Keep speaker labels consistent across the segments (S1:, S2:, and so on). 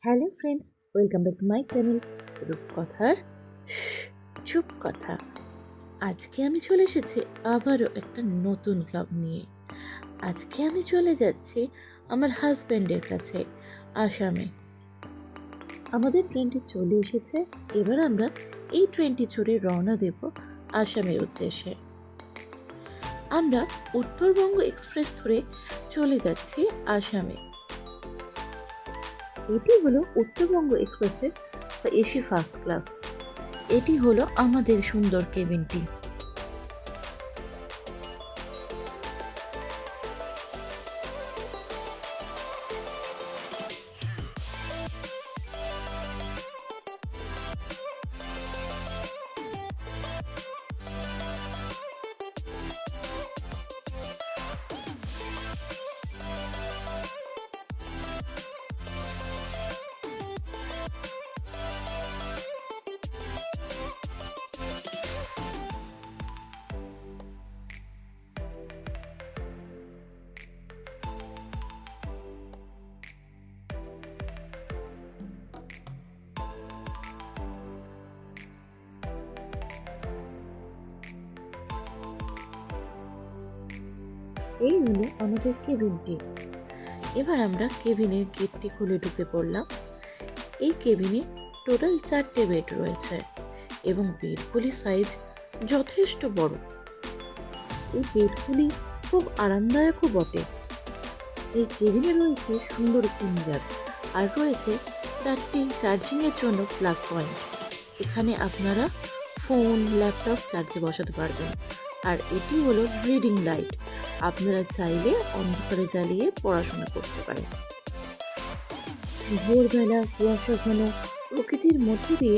S1: Hello friends, welcome back to my channel রূপকথার চুপ কথা। আজকে আমি চলে এসেছি আবারও একটা নতুন ব্লগ নিয়ে। আজকে আমি চলে যাচ্ছি আমার হাজব্যান্ডের কাছে আসামে। আমাদের ট্রেনটি চলে এসেছে, এবার আমরা এই ট্রেনটি চড়ে রওনা দেব আসামের উদ্দেশ্যে। আমরা উত্তরবঙ্গ এক্সপ্রেস ধরে চলে যাচ্ছি আসামে। এটি হলো উত্তরবঙ্গ এক্সপ্রেসের এসি ফার্স্ট ক্লাস। এটি হলো আমাদের সুন্দর কেবিনটি। এই হলো আমাদের কেবিনটি। এবার আমরা কেবিনের গেটটি খুলে ঢুকে পড়লাম। এই কেবিনে টোটাল 4টে বেড রয়েছে এবং বেডগুলি সাইজ যথেষ্ট বড়। এই বেডগুলি খুব আরামদায়কও বটে। এই কেবিনে রয়েছে সুন্দর একটি মিরর, আর রয়েছে 4টি চার্জিংয়ের জন্য প্লাগ পয়েন্ট। এখানে আপনারা ফোন, ল্যাপটপ চার্জে বসাতে পারবেন। আর এটি হলো রিডিং লাইট, আপনারা চাইলে অন্ধকারে জ্বালিয়ে পড়াশোনা করতে পারেন। ভোরবেলা কুয়াশা ঘন প্রকৃতির মধ্যে দিয়ে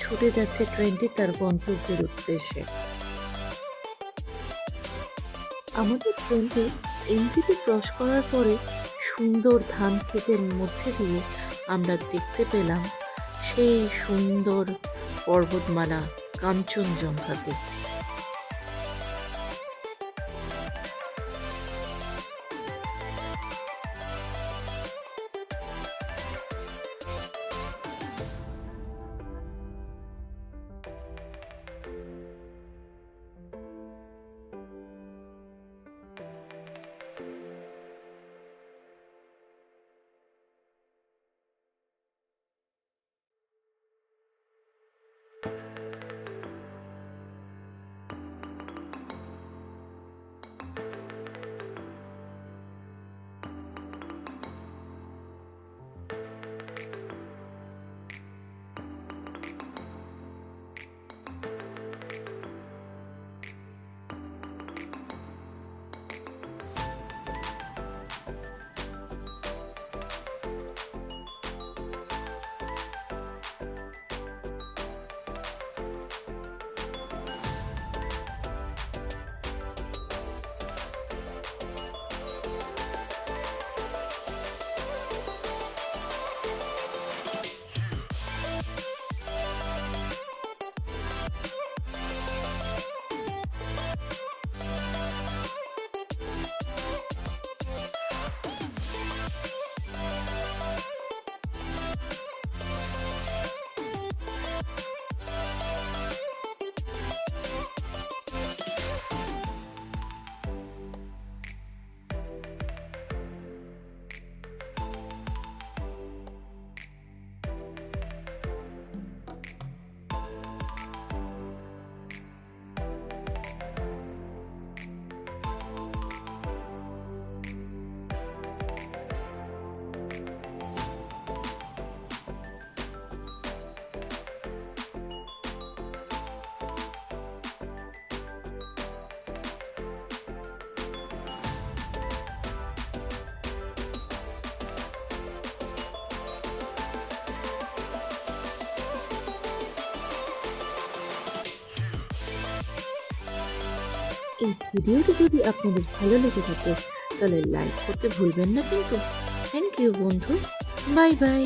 S1: ছুটে যাচ্ছে ট্রেনটি তার গন্তব্যের উদ্দেশ্যে। আমাদের ট্রেনটি এনজিপি ক্রস করার পরে সুন্দর ধান ক্ষেতের মধ্যে দিয়ে আমরা দেখতে পেলাম সেই সুন্দর পর্বতমালা কাঞ্চনজঙ্ঘাকে। এই ভিডিওটি যদি আপনাদের ভালো লেগে থাকে তাহলে লাইক করতে ভুলবেন না কিন্তু। থ্যাংক ইউ বন্ধু, বাই বাই।